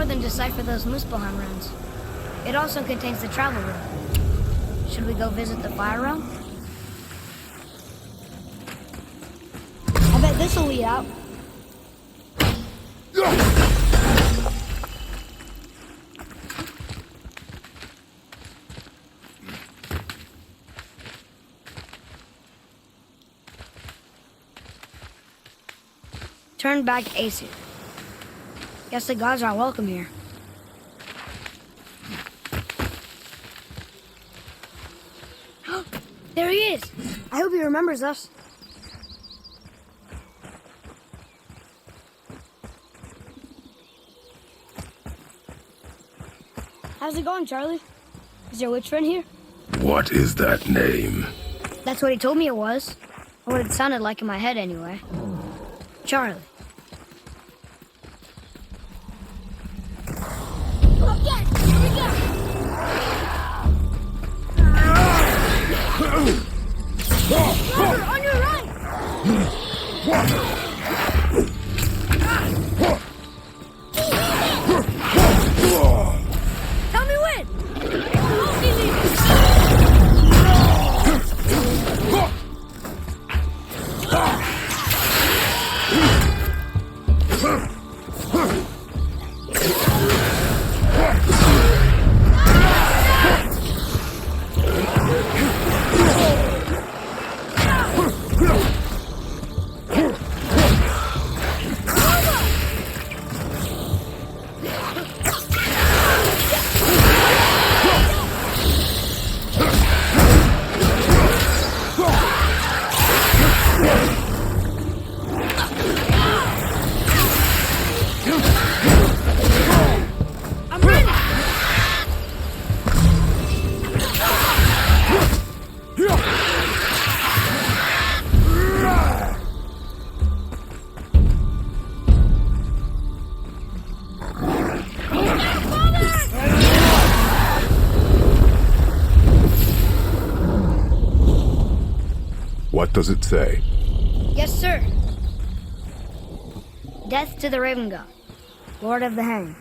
more than decipher those Muspelheim runes. It also contains the travel rune. Should we go visit the fire realm? I bet this'll lead out. Turn back to Aesir. Guess the gods are welcome here. There he is! I hope he remembers us. How's it going, Charlie? Is your witch friend here? What is that name? That's what he told me it was. Or what it sounded like in my head, anyway. Charlie. Oh, yes! Here we go! Robert, on your right! Tell me when! What does it say? Yes, sir. Death to the Raven God, Lord of the Hang.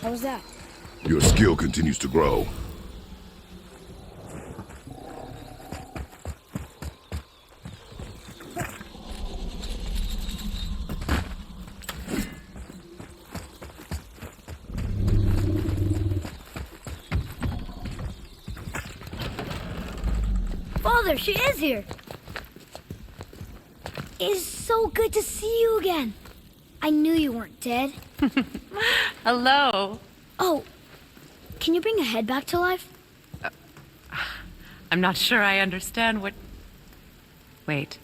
How was that? Your skill continues to grow. Father, she is here! It is so good to see you again. I knew you weren't dead. Hello. Oh, can you bring a head back to life? I'm not sure I understand what... Wait.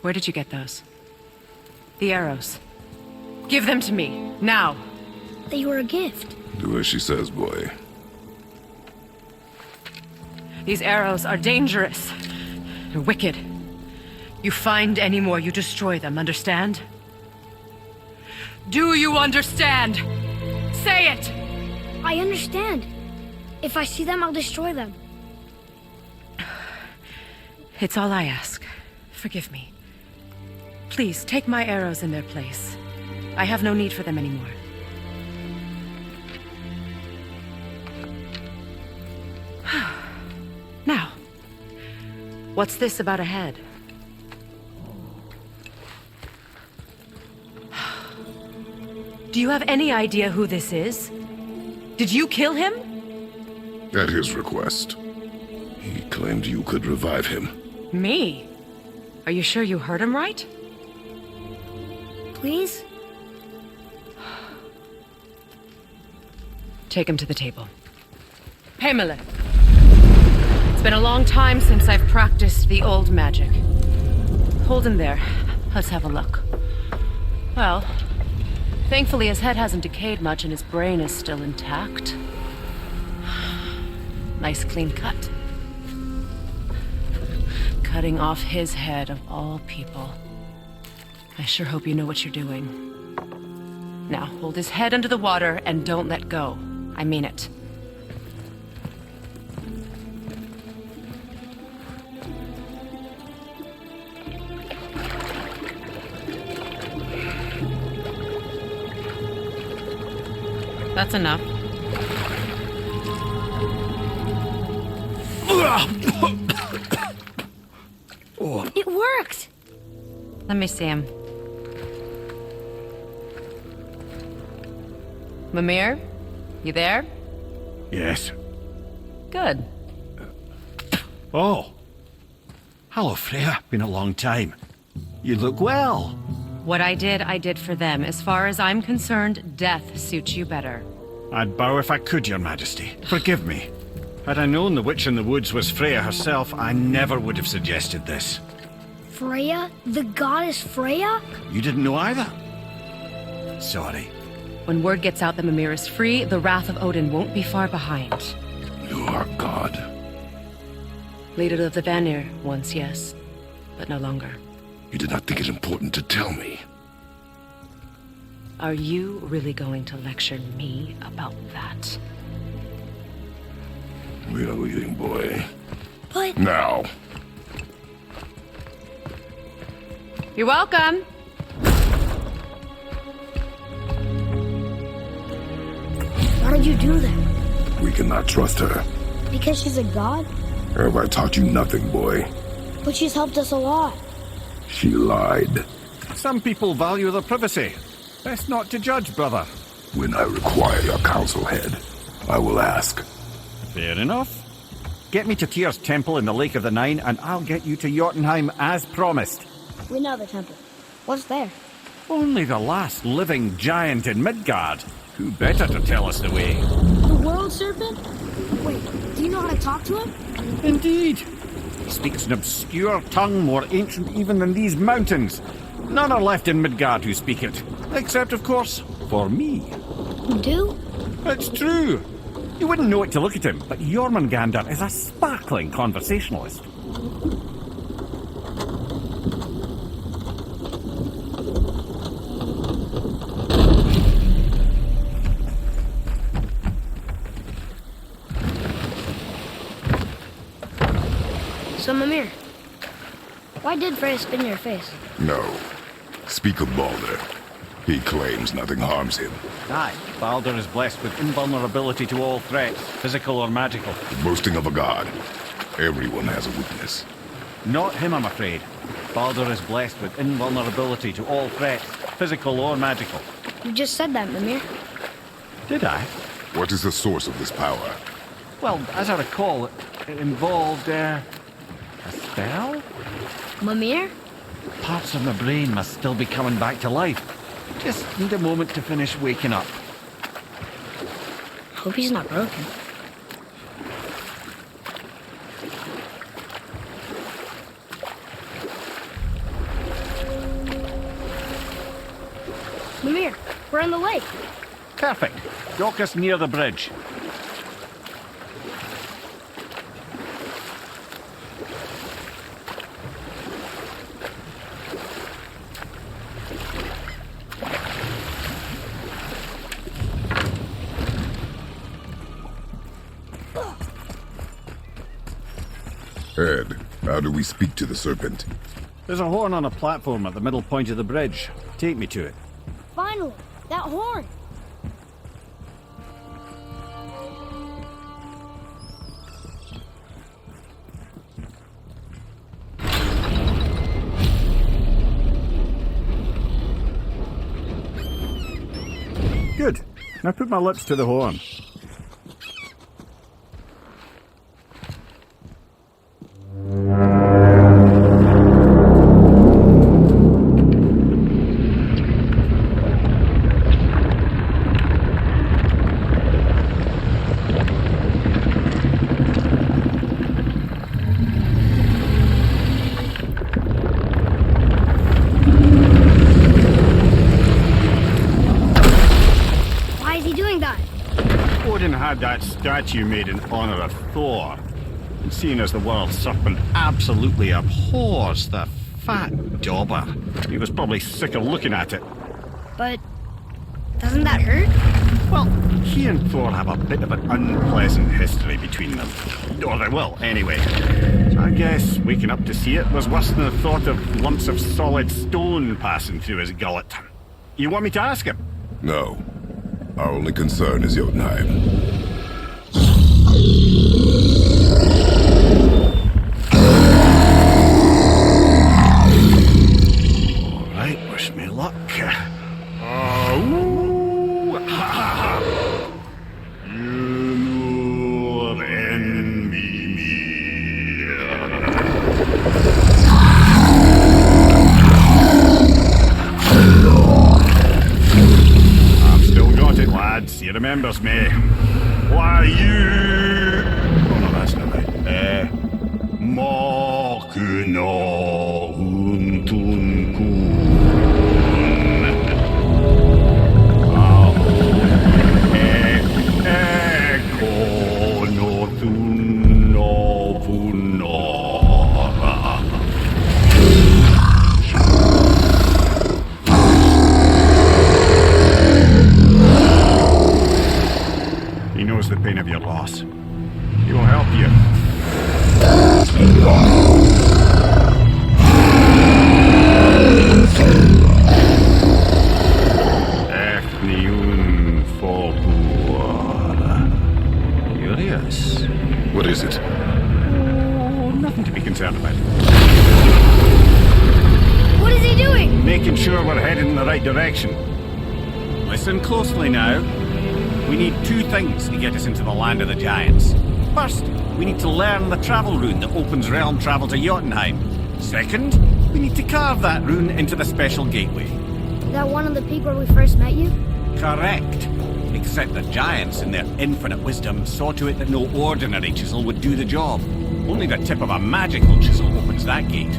Where did you get those? The arrows. Give them to me, now. They were a gift. Do as she says, boy. These arrows are dangerous. They're wicked. You find any more, you destroy them, understand? Do you understand? Say it! I understand. If I see them, I'll destroy them. It's all I ask. Forgive me. Please, take my arrows in their place. I have no need for them anymore. Now, what's this about a head? Do you have any idea who this is? Did you kill him? At his request. He claimed you could revive him. Me? Are you sure you heard him right? Please? Take him to the table. Pamela. It's been a long time since I've practiced the old magic. Hold him there. Let's have a look. Well, thankfully his head hasn't decayed much and his brain is still intact. Nice clean cut. Cutting off his head of all people. I sure hope you know what you're doing. Now, hold his head under the water and don't let go. I mean it. That's enough. It worked! Let me see him. Mimir? You there? Yes. Good. Oh. Hello, Freya. Been a long time. You look well. What I did for them. As far as I'm concerned, death suits you better. I'd bow if I could, Your Majesty. Forgive me. Had I known the witch in the woods was Freya herself, I never would have suggested this. Freya? The goddess Freya? You didn't know either? Sorry. When word gets out that Mimir is free, the wrath of Odin won't be far behind. You are God. Leader of the Vanir, once, yes, but no longer. You did not think it important to tell me. Are you really going to lecture me about that? We are leaving, boy. But... Now. You're welcome. Why did you do that? We cannot trust her. Because she's a god? Have I taught you nothing, boy? But she's helped us a lot. She lied. Some people value their privacy. Best not to judge, brother. When I require your counsel head, I will ask. Fair enough. Get me to Tyr's temple in the Lake of the Nine, and I'll get you to Jotunheim as promised. We know the temple. What's there? Only the last living giant in Midgard. Who better to tell us the way? The world serpent? Wait, do you know how to talk to him? Indeed. He speaks an obscure tongue more ancient even than these mountains. None are left in Midgard who speak it. Except, of course, for me. You do? It's true. You wouldn't know it to look at him, but Jormungandr is a sparkling conversationalist. So, Mimir, why did Freya spit in your face? No. Speak of Baldur. He claims nothing harms him. Aye, Baldur is blessed with invulnerability to all threats, physical or magical. Boasting of a god. Everyone has a weakness. Not him, I'm afraid. Baldur is blessed with invulnerability to all threats, physical or magical. You just said that, Mimir. Did I? What is the source of this power? Well, as I recall, it involved, a spell? Mimir? Parts of my brain must still be coming back to life. Just need a moment to finish waking up. Hope he's not broken. Mimir, we're in the lake. Perfect. Dock us near the bridge. Ed, how do we speak to the serpent? There's a horn on a platform at the middle point of the bridge. Take me to it. Finally, that horn. Good. Now put my lips to the horn. guy. Odin had that statue made in honor of Thor. And seeing as the world serpent absolutely abhors the fat dauber, he was probably sick of looking at it. But doesn't that hurt? Well, he and Thor have a bit of an unpleasant history between them. Or they will, anyway. So I guess waking up to see it was worse than the thought of lumps of solid stone passing through his gullet. You want me to ask him? No. Our only concern is Jotunheim. Alright, wish me luck. He remembers me. Why you? Oh no, that's not right. Mokuno Huntunkun. Eko no Thuno Funora. He knows the pain of your loss. He will help you. Ethniun Folklore. Curious. What is it? Oh, nothing to be concerned about. What is he doing? Making sure we're headed in the right direction. Listen closely now. We need two things to get us into the land of the giants. First, we need to learn the travel rune that opens realm travel to Jotunheim. Second, we need to carve that rune into the special gateway. Is that one of the people we first met you? Correct. Except the giants, in their infinite wisdom, saw to it that no ordinary chisel would do the job. Only the tip of a magical chisel opens that gate.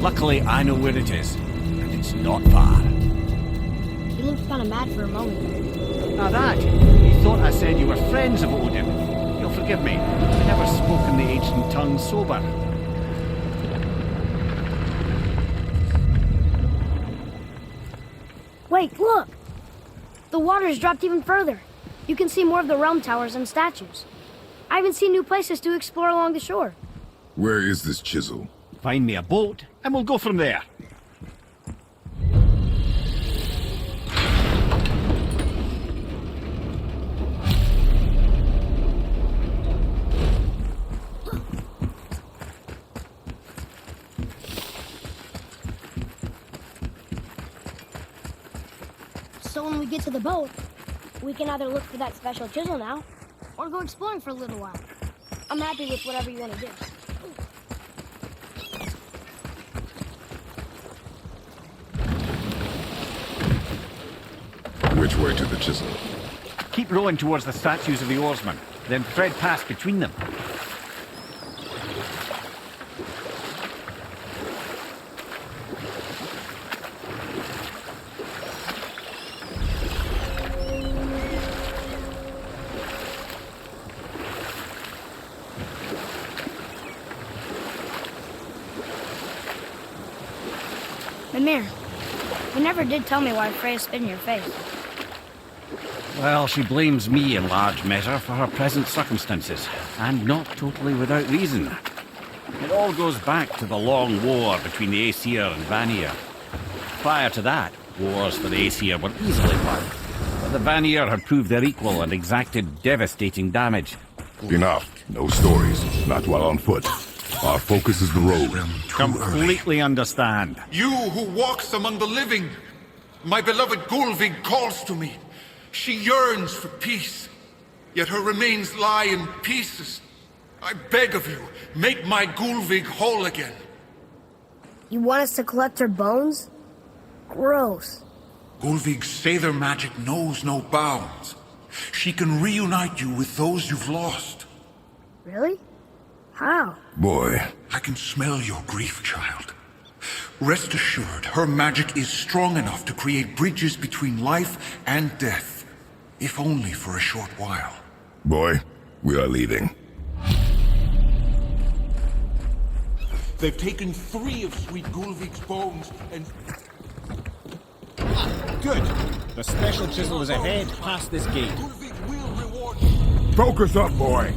Luckily, I know where it is, and it's not far. He looked kind of mad for a moment. Now that, you thought I said you were friends of Odin. You'll forgive me. I never spoke in the ancient tongue sober. Wait, look! The water's dropped even further. You can see more of the realm towers and statues. I even see new places to explore along the shore. Where is this chisel? Find me a boat, and we'll go from there. So when we get to the boat, we can either look for that special chisel now, or go exploring for a little while. I'm happy with whatever you want to do. Which way to the chisel? Keep rowing towards the statues of the oarsmen, then thread past between them. Mimir, you never did tell me why Freya spit in your face. Well, she blames me in large measure for her present circumstances, and not totally without reason. It all goes back to the long war between the Aesir and Vanir. Prior to that, wars for the Aesir were easily won, but the Vanir had proved their equal and exacted devastating damage. Enough. No stories. Not while on foot. Our focus is the road. Completely understand. You who walks among the living, my beloved Gulvig calls to me. She yearns for peace, yet her remains lie in pieces. I beg of you, make my Gulvig whole again. You want us to collect her bones? Gross. Gulvig's Sather magic knows no bounds. She can reunite you with those you've lost. Really? How? Boy. I can smell your grief, child. Rest assured, her magic is strong enough to create bridges between life and death. if only for a short while. Boy, we are leaving. They've taken 3 of Sweet Gulvik's bones and... Good. The special chisel is ahead, past this gate. Gulvik will reward you. Focus up, boy.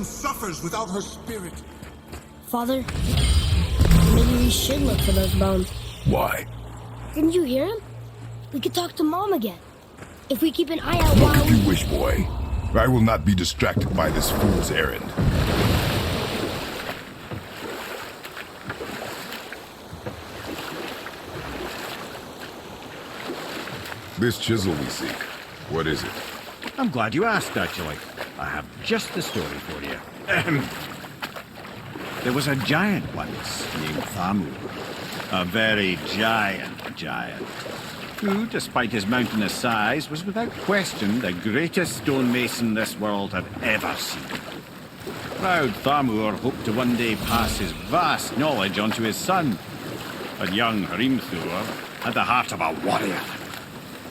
Suffers without her spirit. Father, maybe we should look for those bones. Why? Didn't you hear him? We could talk to Mom again. If we keep an eye out Look while if you wish, boy. I will not be distracted by this fool's errand. This chisel we seek, what is it? I'm glad you asked, actually. I have just the story for you. There was a giant once named Thamur. A very giant, who, despite his mountainous size, was without question the greatest stonemason this world had ever seen. Proud Thamur hoped to one day pass his vast knowledge on to his son. But young Hrimthur had the heart of a warrior.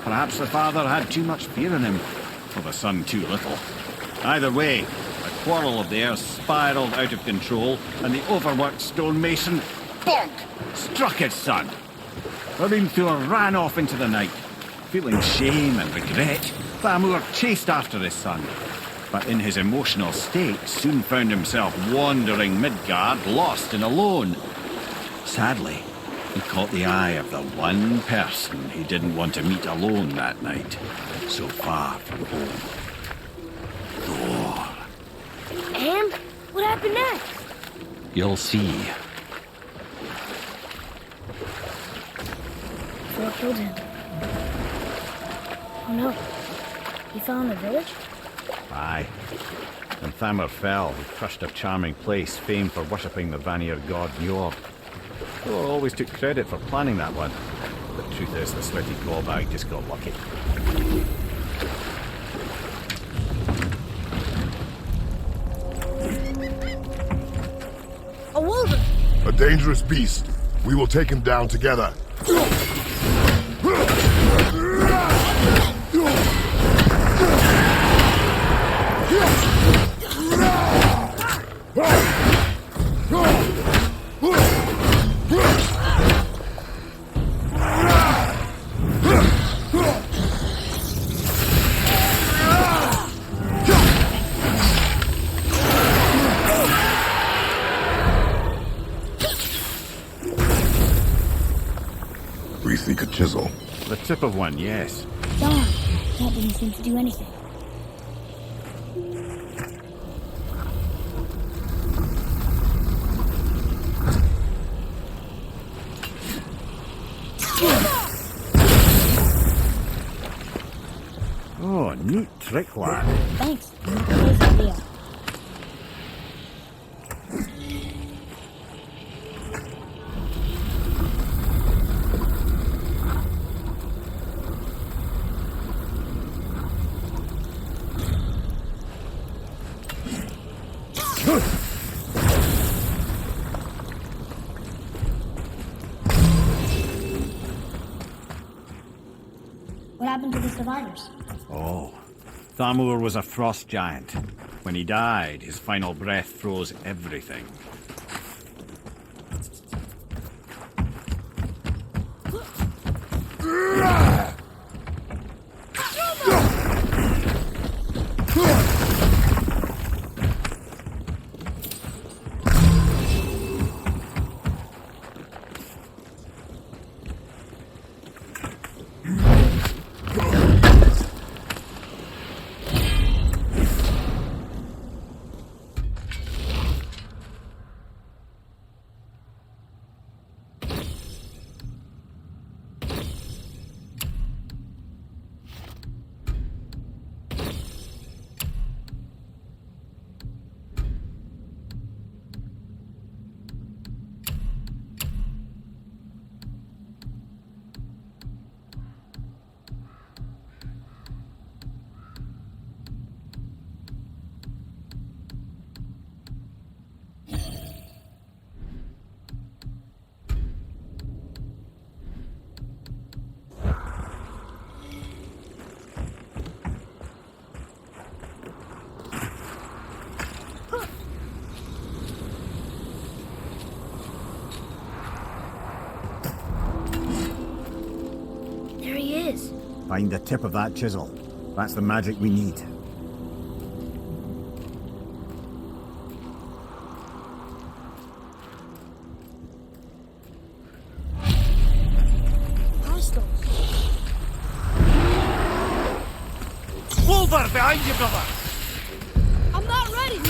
Perhaps the father had too much fear in him, or the son too little. Either way, a quarrel of theirs spiraled out of control, and the overworked stonemason, bonk, struck his son. Hrimthur ran off into the night. Feeling shame and regret, Thamur chased after his son, but in his emotional state soon found himself wandering Midgard, lost and alone. Sadly, he caught the eye of the one person he didn't want to meet alone that night, so far from home. Thor. And what happened next? You'll see. Thor killed him. Oh no. He fell in the village? Aye. When Thamur fell, he crushed a charming place famed for worshipping the Vanir god Njord. Thor always took credit for planning that one. The truth is, the sweaty clawbag just got lucky. A wolver! A dangerous beast. We will take him down together. We seek a chisel. The tip of one, yes. Darn, that didn't seem to do anything. Oh, neat trick, lad. Thanks. Nice idea. What happened to the survivors? Oh, Thamur was a frost giant. When he died, his final breath froze everything. Find the tip of that chisel. That's the magic we need. Hostiles. Wolver, behind you, brother! I'm not ready!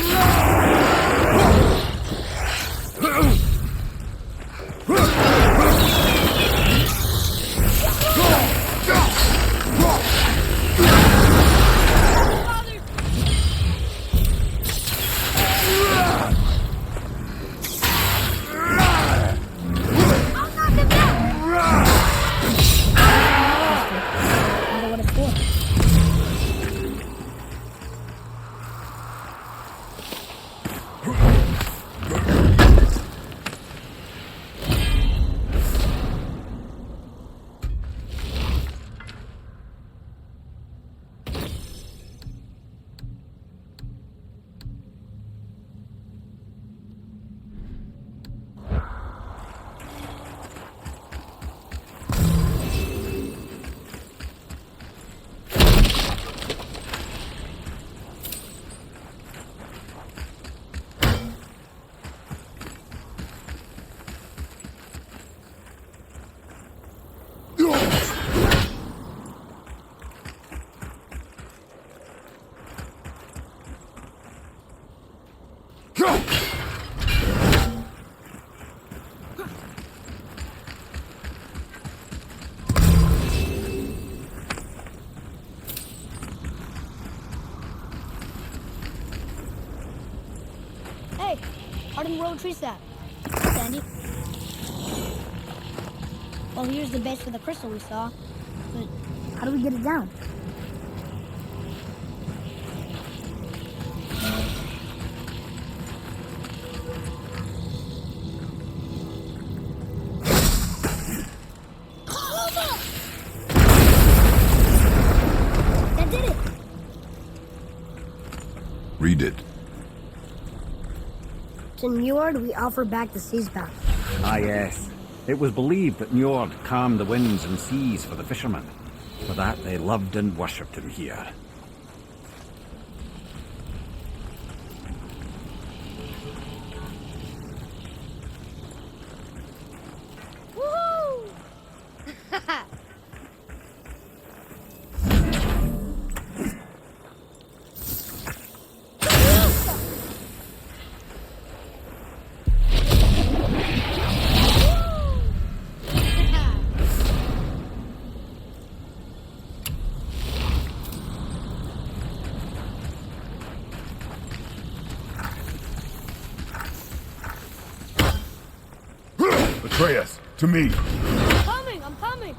Hey, how do the road trees that? Sandy? Well, here's the base for the crystal we saw. But how do we get it down? That did it! Read it. To Njord, we offer back the sea's path. Ah, yes. It was believed that Njord calmed the winds and seas for the fishermen. For that, they loved and worshipped him here. Woohoo! Atreus, to me. I'm coming!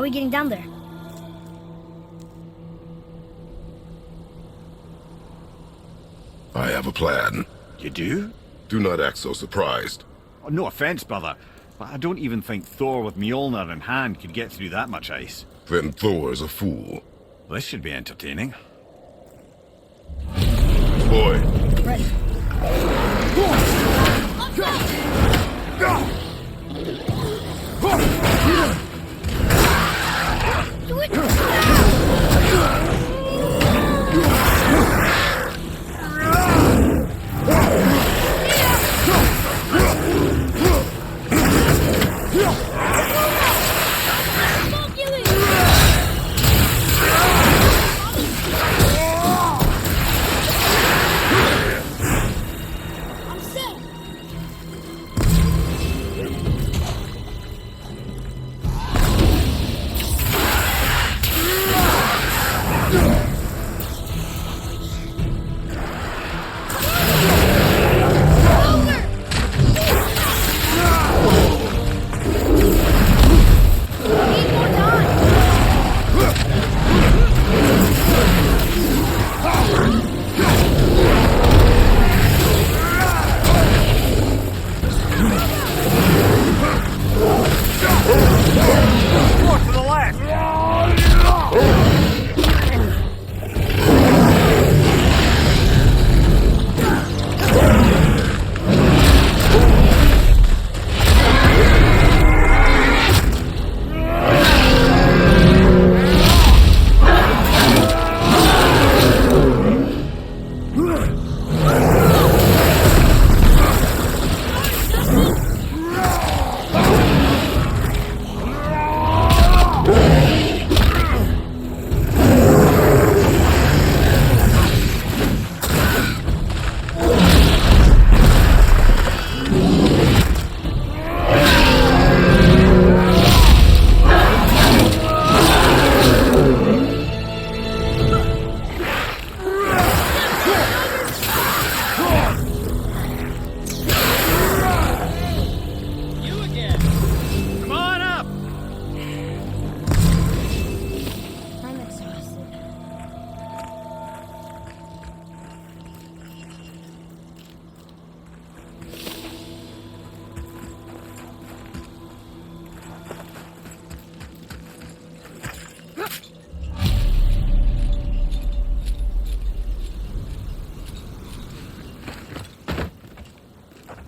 are we getting down there? I have a plan. You do? Do not act so surprised. Oh, no offense, brother, but I don't even think Thor with Mjolnir in hand could get through that much ice. Then Thor's a fool. This should be entertaining. Boy, Ready. Do it!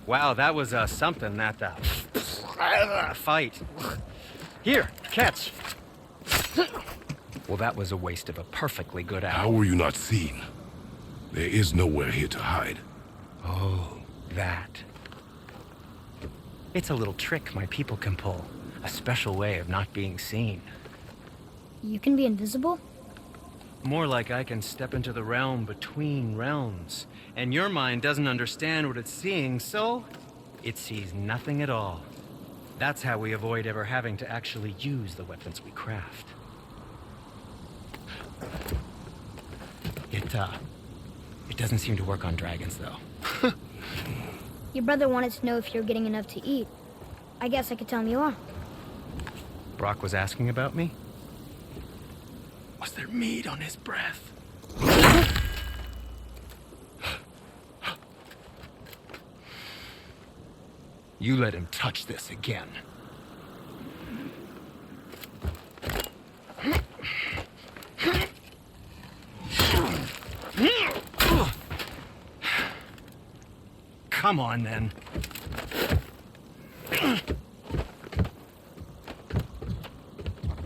Wow, that was something, that fight. Here, catch. Well, that was a waste of a perfectly good how hour. were you not seen? There is nowhere here to hide. Oh, that. It's a little trick my people can pull. A special way of not being seen. You can be invisible? More like I can step into the realm between realms. And your mind doesn't understand what it's seeing, so it sees nothing at all. That's how we avoid ever having to actually use the weapons we craft. It doesn't seem to work on dragons, though. Your brother wanted to know if you're getting enough to eat. I guess I could tell him you are. Brock was asking about me? Was there meat on his breath? You let him touch this again. Come on, then.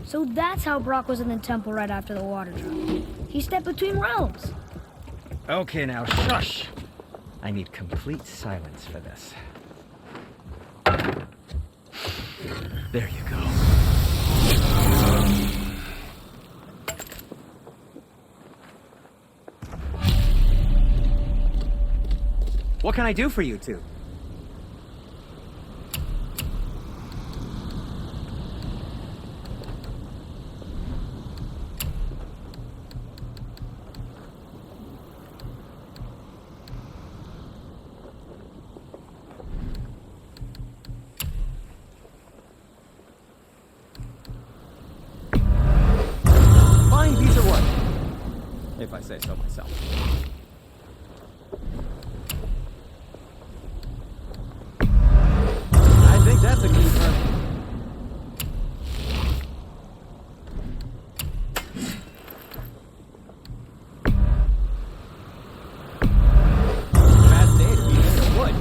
So that's how Brock was in the temple right after the water drop. He stepped between realms. Okay, now shush. I need complete silence for this. There you go. What can I do for you two? if I say so myself. I think that's a keeper. Bad day to be made of wood.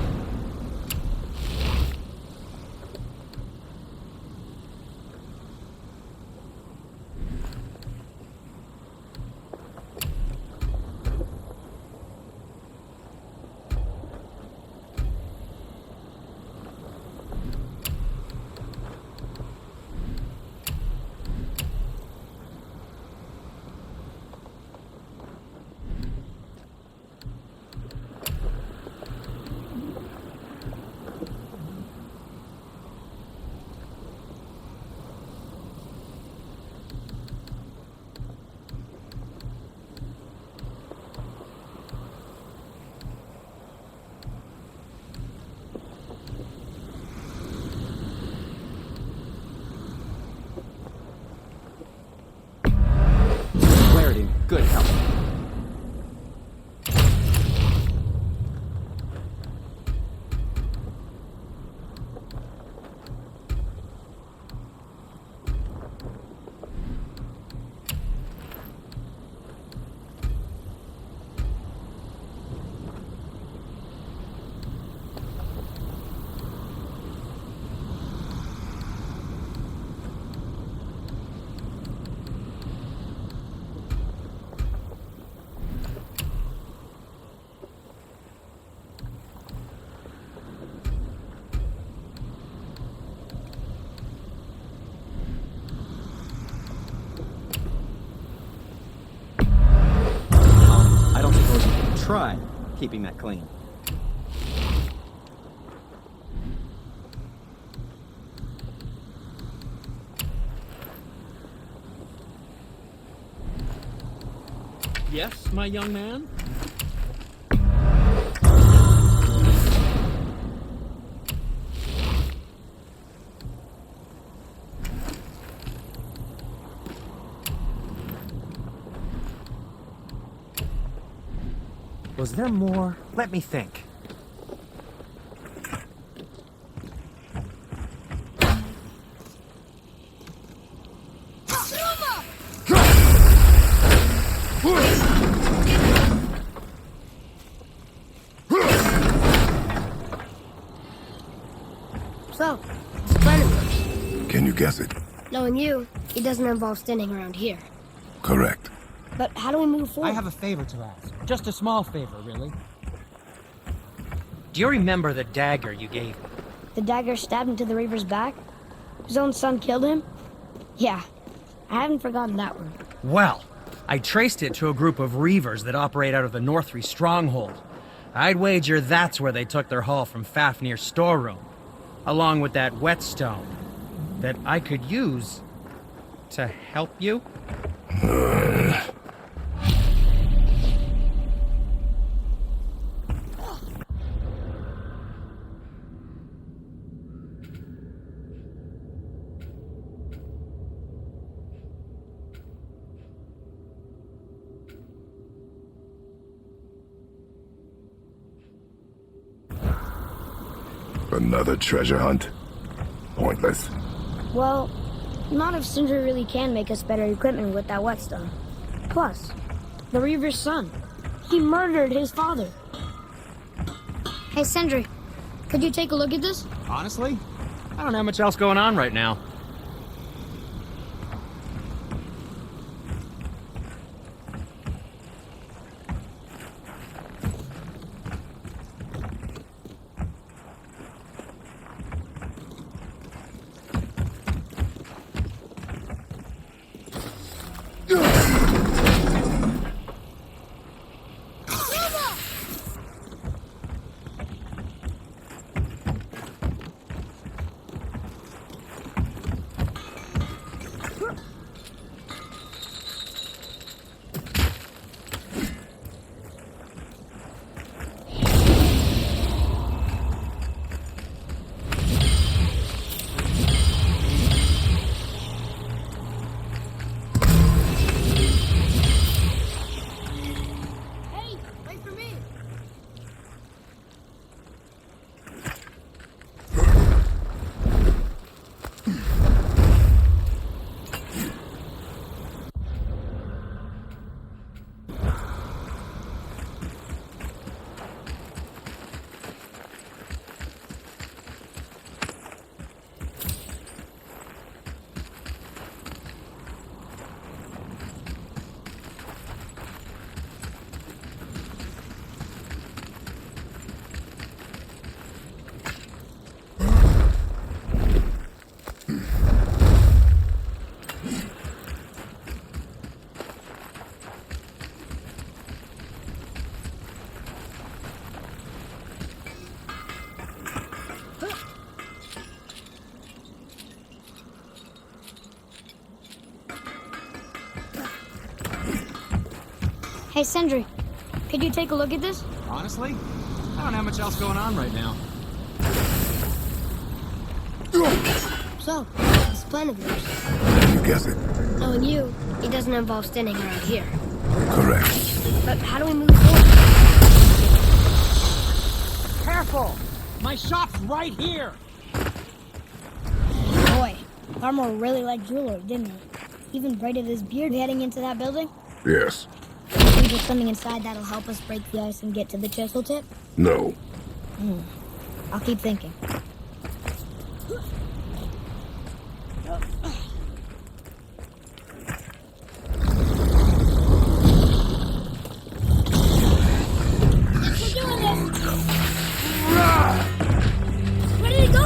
Clarity, good health. I don't suppose you can try keeping that clean. Yes, my young man? Was there more? Let me think. So, what's the plan of yours? Can you guess it? Knowing you, it doesn't involve standing around here. Correct. But how do we move forward? I have a favor to ask. Just a small favor, really. Do you remember the dagger you gave me? The dagger stabbed into the Reaver's back? His own son killed him? Yeah, I haven't forgotten that one. Well, I traced it to a group of Reavers that operate out of the Northree stronghold. I'd wager that's where they took their haul from Fafnir's storeroom, along with that whetstone that I could use to help you. Another treasure hunt? Pointless. Well, not if Sindri really can make us better equipment with that whetstone. Plus, the Reaver's son. He murdered his father. Hey, Sindri, could you take a look at this? Honestly, I don't have much else going on right now. Hey, Sindri, could you take a look at this? Honestly, I don't have much else going on right now. So, this plan of yours, You guess it. knowing you, it doesn't involve standing around here. Correct. But how do we move forward? Careful! My shop's right here! Boy, Armor really liked Jeweler, didn't he? Even braided his beard heading into that building? Yes. Think there's something inside that'll help us break the ice and get to the chisel tip? No. I'll keep thinking. Where did it go?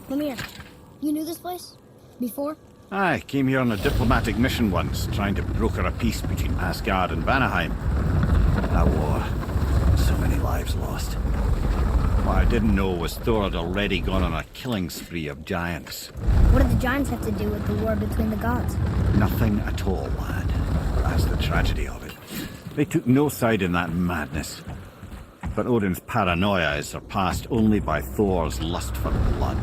Lemire, you knew this place? Before? I came here on a diplomatic mission once, trying to broker a peace between Asgard and Vanaheim. That war. So many lives lost. What I didn't know was Thor had already gone on a killing spree of giants. What did the giants have to do with the war between the gods? Nothing at all, lad. That's the tragedy of it. They took no side in that madness. But Odin's paranoia is surpassed only by Thor's lust for blood.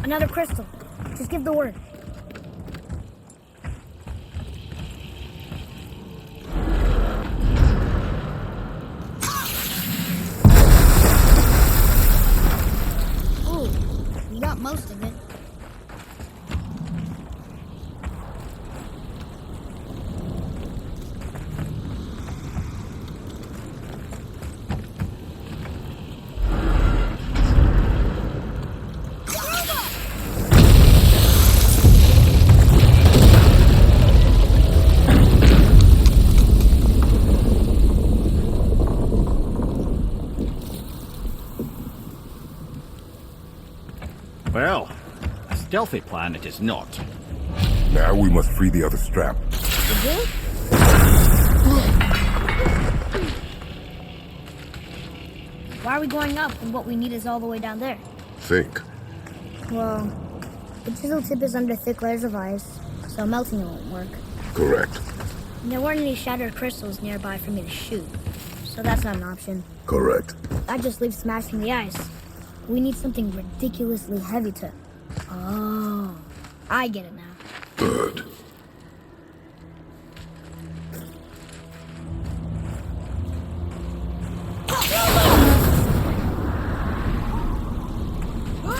Another crystal. Just give the word. Ooh, you got most of it. Well, a stealthy plan it is not. Now we must free the other strap. Why are we going up when what we need is all the way down there? Think. Well, the chisel tip is under thick layers of ice, so melting it won't work. Correct. And there weren't any shattered crystals nearby for me to shoot, so that's not an option. Correct. That just leaves smashing the ice. We need something ridiculously heavy to... Oh, I get it now. Good.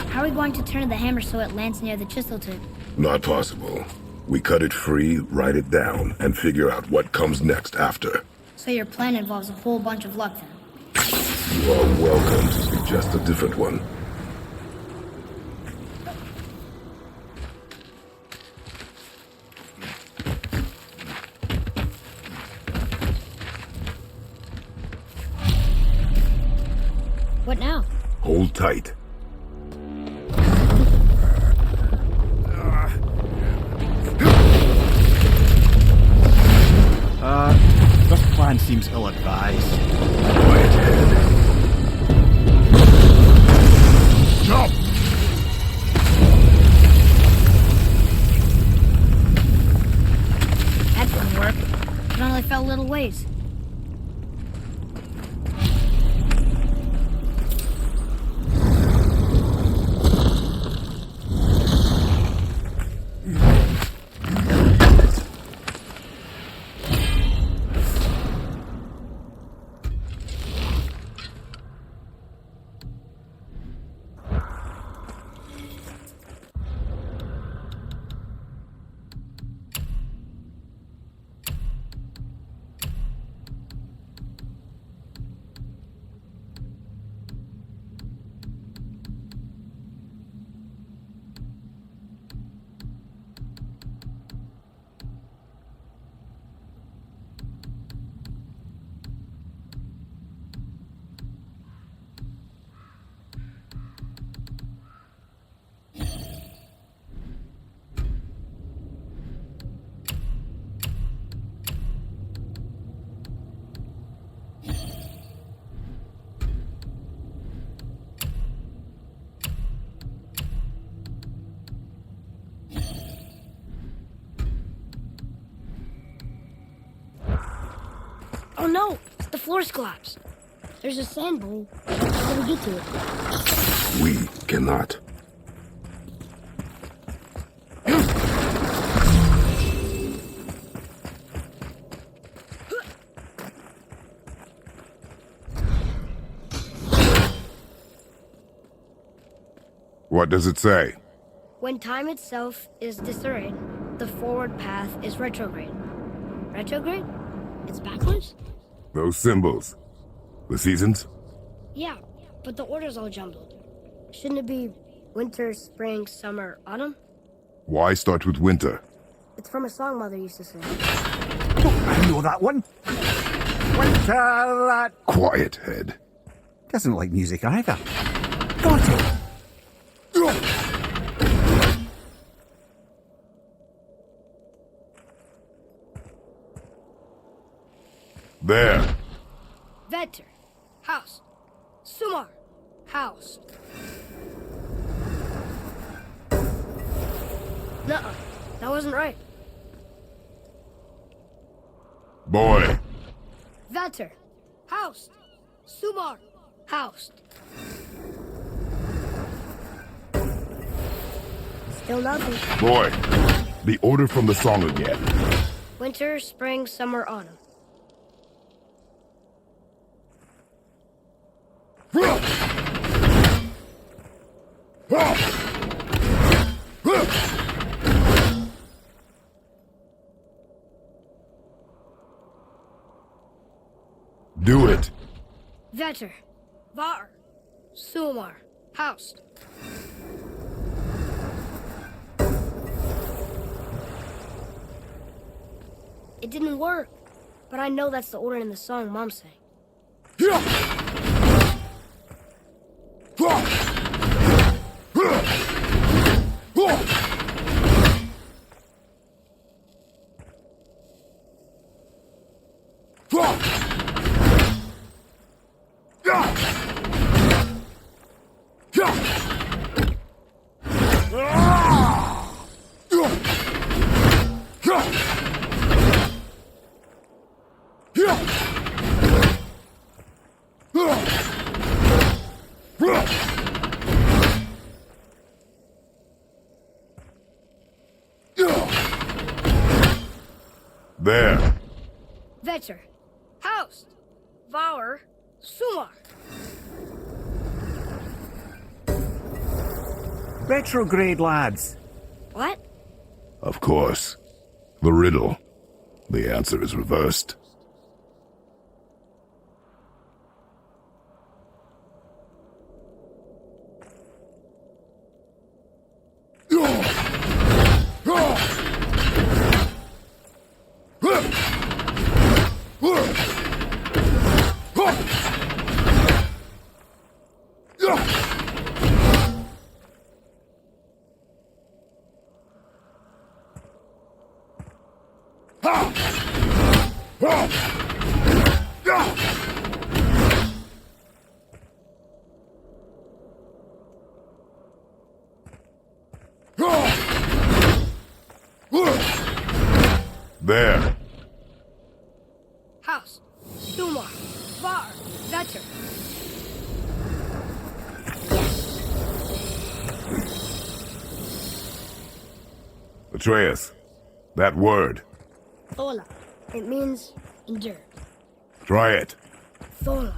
How are we going to turn the hammer so it lands near the chisel tip? Not possible. We cut it free, write it down, and figure out what comes next after. So your plan involves a whole bunch of luck then? You are welcome to suggest a different one. What now? Hold tight. This plan seems ill-advised. Quiet head. Jump! That didn't work. It only fell little ways. Oh no! The floor's collapsed. There's a sand bowl. How do we get to it? We cannot. What does it say? When time itself is disarrayed, the forward path is retrograde. Retrograde? It's backwards? Those symbols. The seasons? Yeah, but the order's all jumbled. Shouldn't it be winter, spring, summer, autumn? Why start with winter? It's from a song Mother used to sing. I know that one. Winter, Quiet, Head. doesn't like music either. Got it. There. Vetter, house. Sumar, house. Nuh-uh, that wasn't right. Boy. Vetter, house. Sumar, house. Still nothing. Boy. The order from the song again. Winter, spring, summer, autumn. Do it. Vetter, var, sumar, house. It didn't work, but I know that's the order in the song Mom sang. There. Vetter, house, var, sumar. Retrograde, lads. What? Of course. The riddle. The answer is reversed. There. House, sumar, var, vetter. Atreus. That word. Thola. It means endure. Try it. Thola.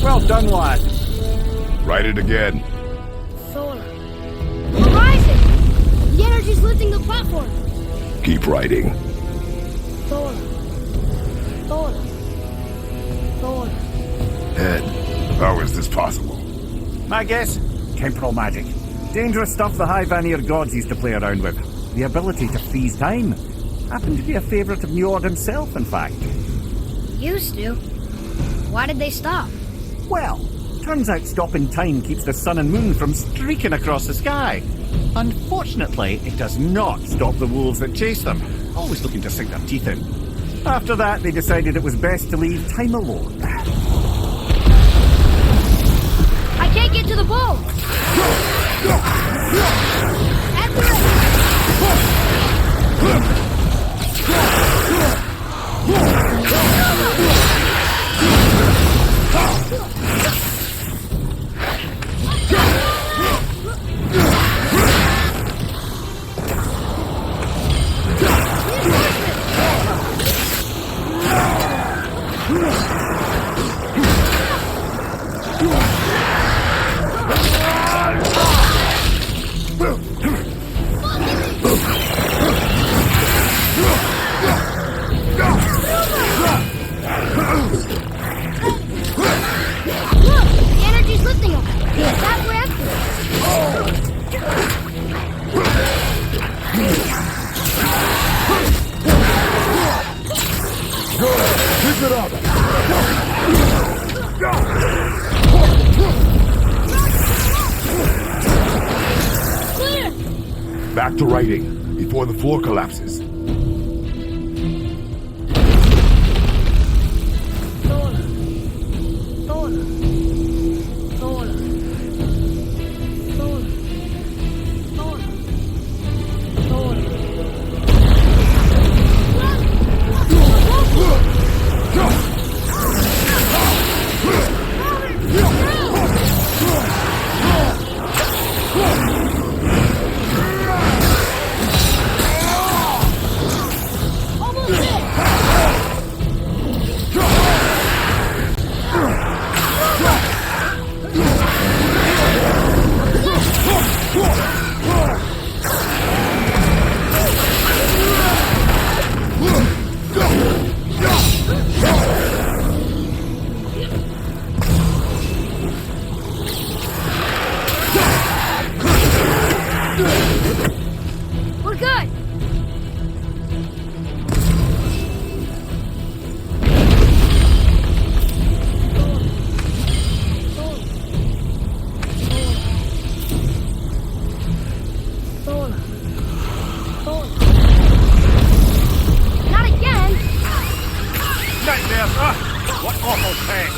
Well done, lad. Write it again. Thola. We're rising! The energy's lifting the platform. Keep writing. Thola. Thola. Thola. Head. How is this possible? My guess? Temporal magic. Dangerous stuff the High Vanir gods used to play around with. The ability to freeze time. Happened to be a favourite of Njord himself, in fact. Used to. Why did they stop? Well, turns out stopping time keeps the sun and moon from streaking across the sky. Unfortunately, it does not stop the wolves that chase them, always looking to sink their teeth in. After that, they decided it was best to leave time alone. I can't get to the bow! At the Boom! back to writing before the floor collapses. We're good! Not again! Nightmare! What awful thing!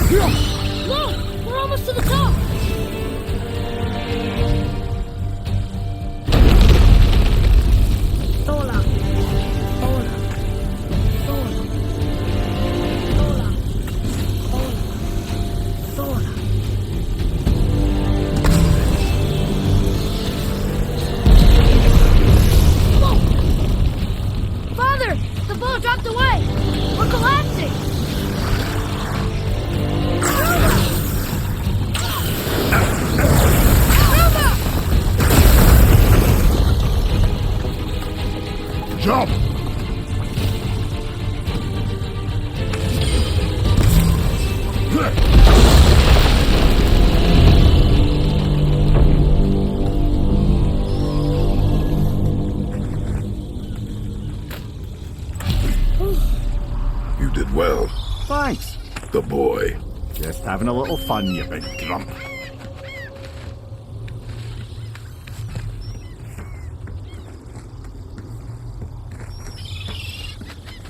Look! We're almost to the top! Sola. Sola. Sola. Sola. Sola. Whoa! Father! The boat dropped away! We're collapsing! Jump! You did well. Thanks. The boy. Just having a little fun, you big grump.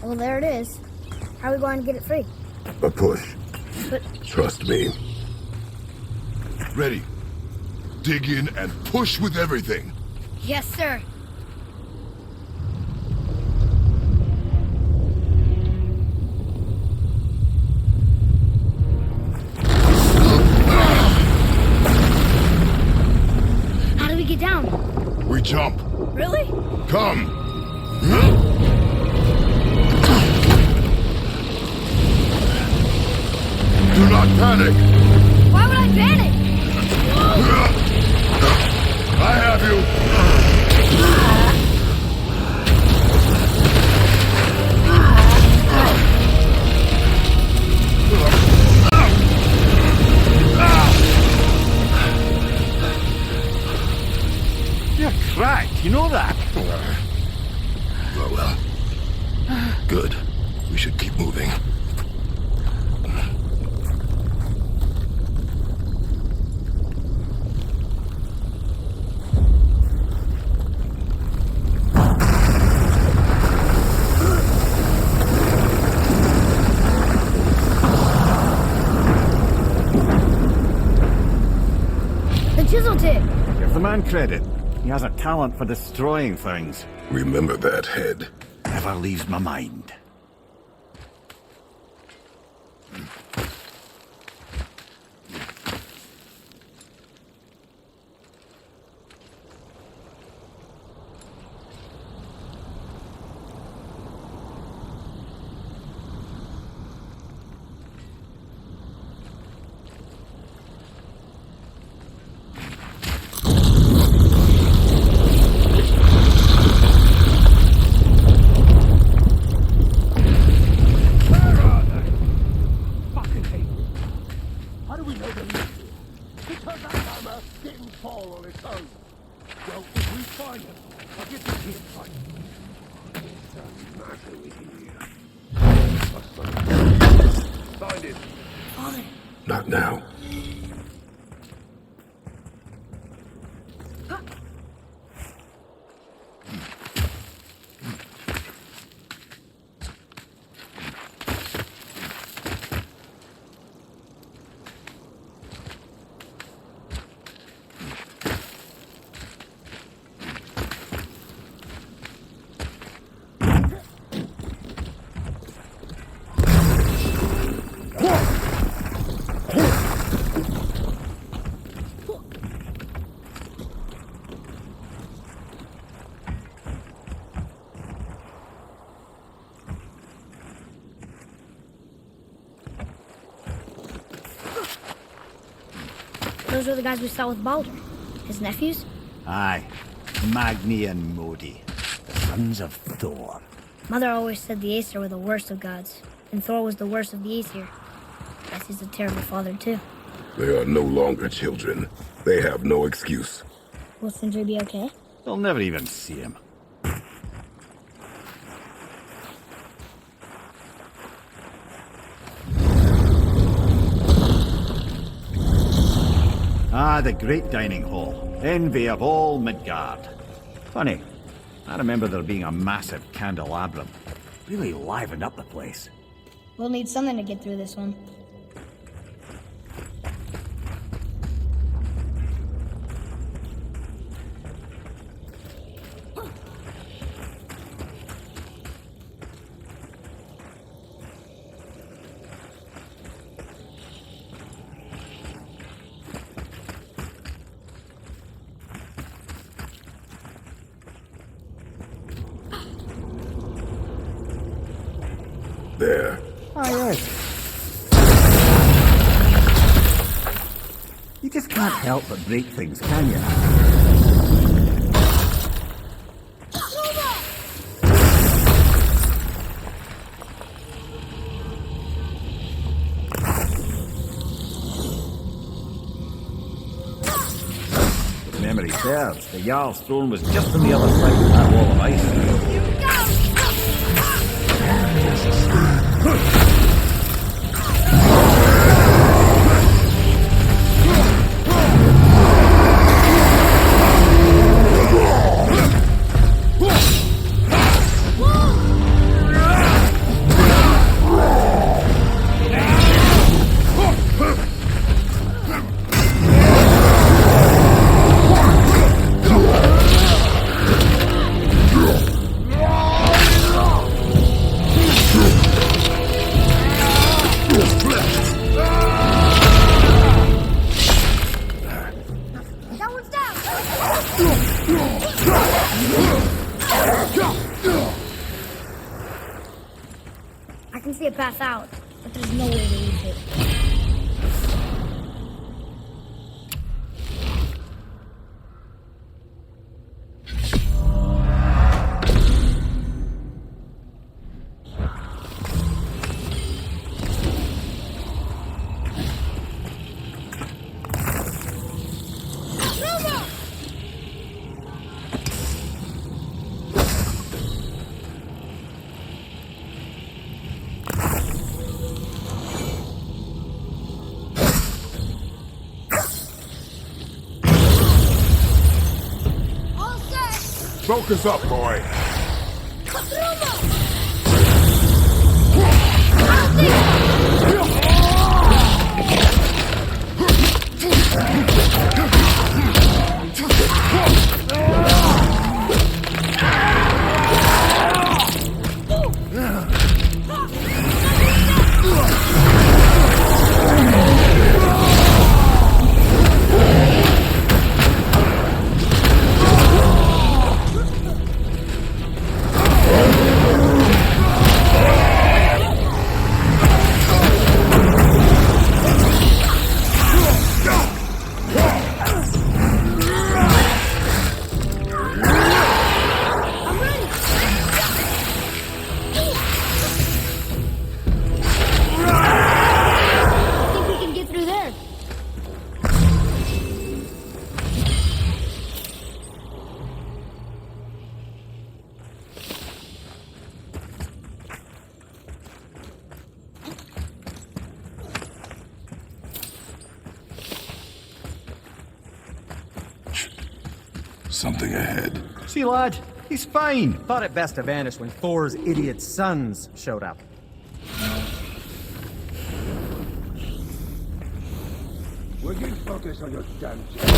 Well, there it is. How are we going to get it free? A push. But Trust me. Ready. Dig in and push with everything. yes, sir. How do we get down? We jump. Really? Come. Do not panic. Why would I panic? I have you. You're cracked, you know that? Well. Good. We should keep moving. The hand credit. He has a talent for destroying things. Remember that, Head. Never leaves my mind. Not now. Those were the guys we saw with Baldur. His nephews? Aye. Magni and Modi. The sons of Thor. Mother always said the Aesir were the worst of gods, and Thor was the worst of the Aesir. Guess he's a terrible father, too. They are no longer children. They have no excuse. Will Sindri be okay? They'll never even see him. Ah, the great dining hall. Envy of all Midgard. Funny, I remember there being a massive candelabrum. Really livened up the place. We'll need something to get through this one. There. Aye, aye. You just can't help but break things, can you? If memory serves, the Jarl's throne was just on the other side of that wall of ice. I can see a path out, but there's no way to reach it. Focus up, boy. Something ahead. See, lad, he's fine. Thought it best to vanish when Thor's idiot sons showed up. Will you focus on your damn job?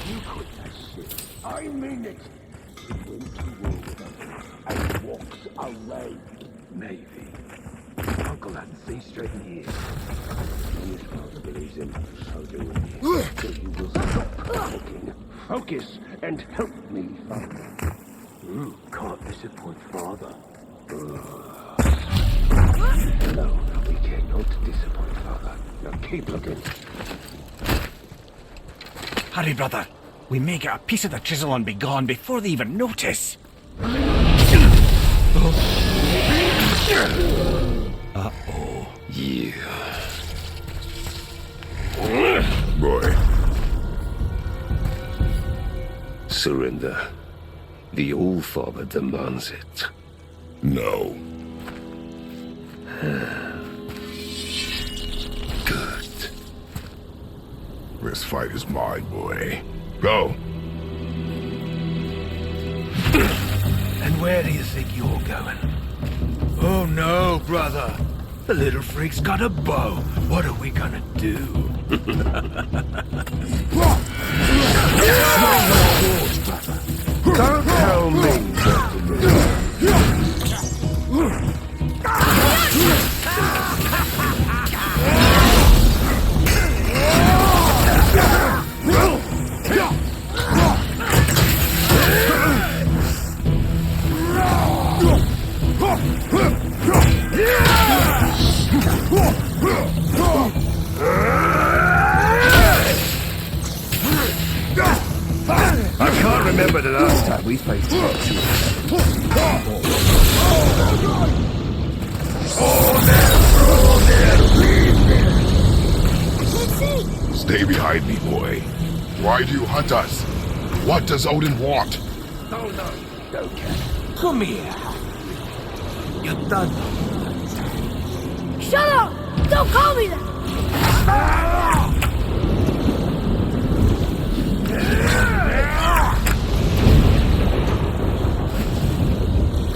You quit that shit. I mean it. He went to war with us and walks away. Maybe. Uncle hadn't seen straight in years. And his father believes him, so do we. So you will stop talking. Focus and help me, father. You can't disappoint father. No, we cannot disappoint father. Now keep looking. Hurry, brother. We may get a piece of the chisel and be gone before they even notice. Uh-oh. Yeah. Boy. Surrender. The All-Father demands it. No. Good. This fight is mine, boy. Go. And where do you think you're going? Oh no, brother. The little freak's got a bow. What are we gonna do? Don't tell me. I can't remember the last time we faced Stay behind me, boy. Why do you hunt us? What does Odin want? Oh no, okay. Come here. You're done. Shut up! Don't call me that!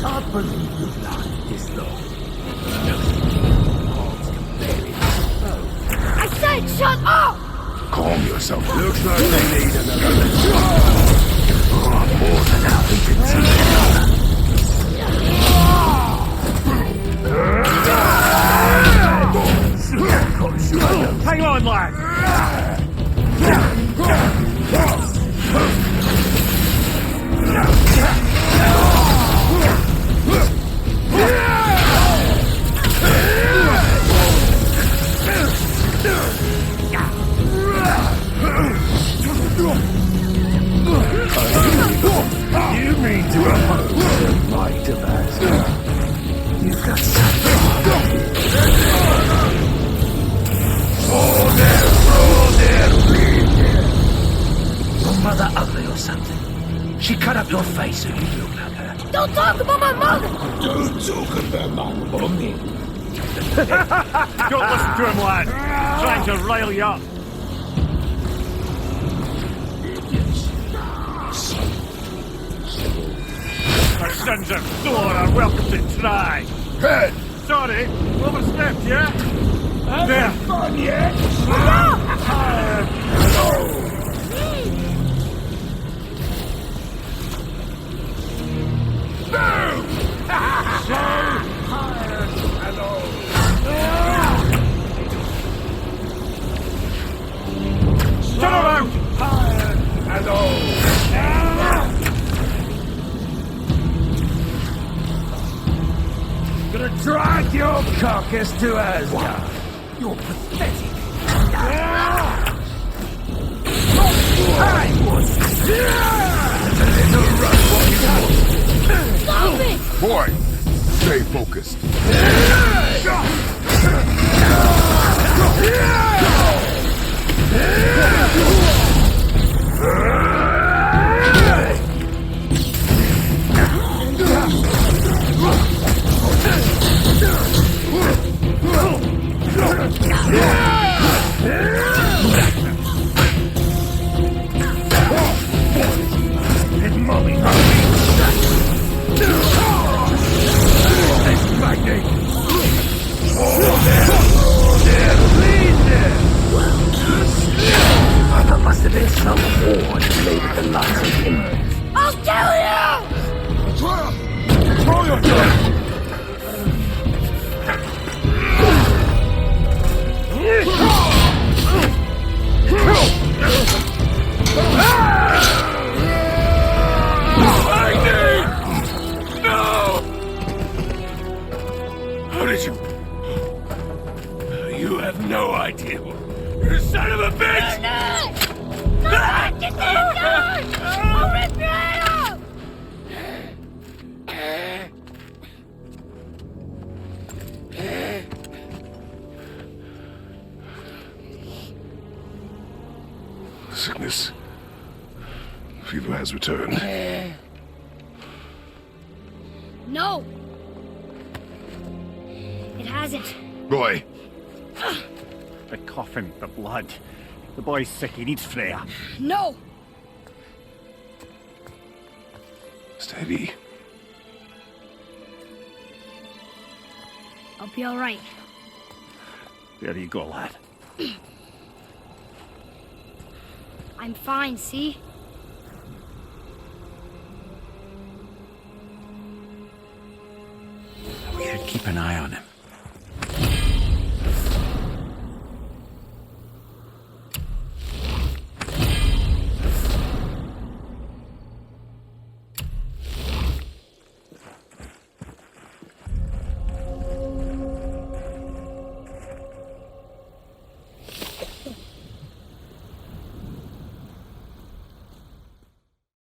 Can't believe you've lasted this long. I said shut up! Calm yourself. Looks like they need another. More than how we can see. Hang on, lad! You mean to oppose the might of Asgard? You've got something. Your mother ugly or something? She cut up your face so you look like her. Don't talk about my mother! Don't talk about my mommy. Don't listen to him, lad. Trying to rile you up. Our sons of Thor are welcome to try. Head! Sorry, overstepped, yeah? There. Fun yet? Turn around! Gonna drag your carcass to Asgard. You're pathetic. I was Stop it! Boy, stay focused. situation? You have no idea. You son of a bitch! Get down! I'll rip your head off! Sickness. Fever has returned. No! It hasn't. Roy, The coughing, the blood. The boy's sick, he needs Freya. No! steady. I'll be alright. There you go, lad. I'm fine, see? We should keep an eye on him.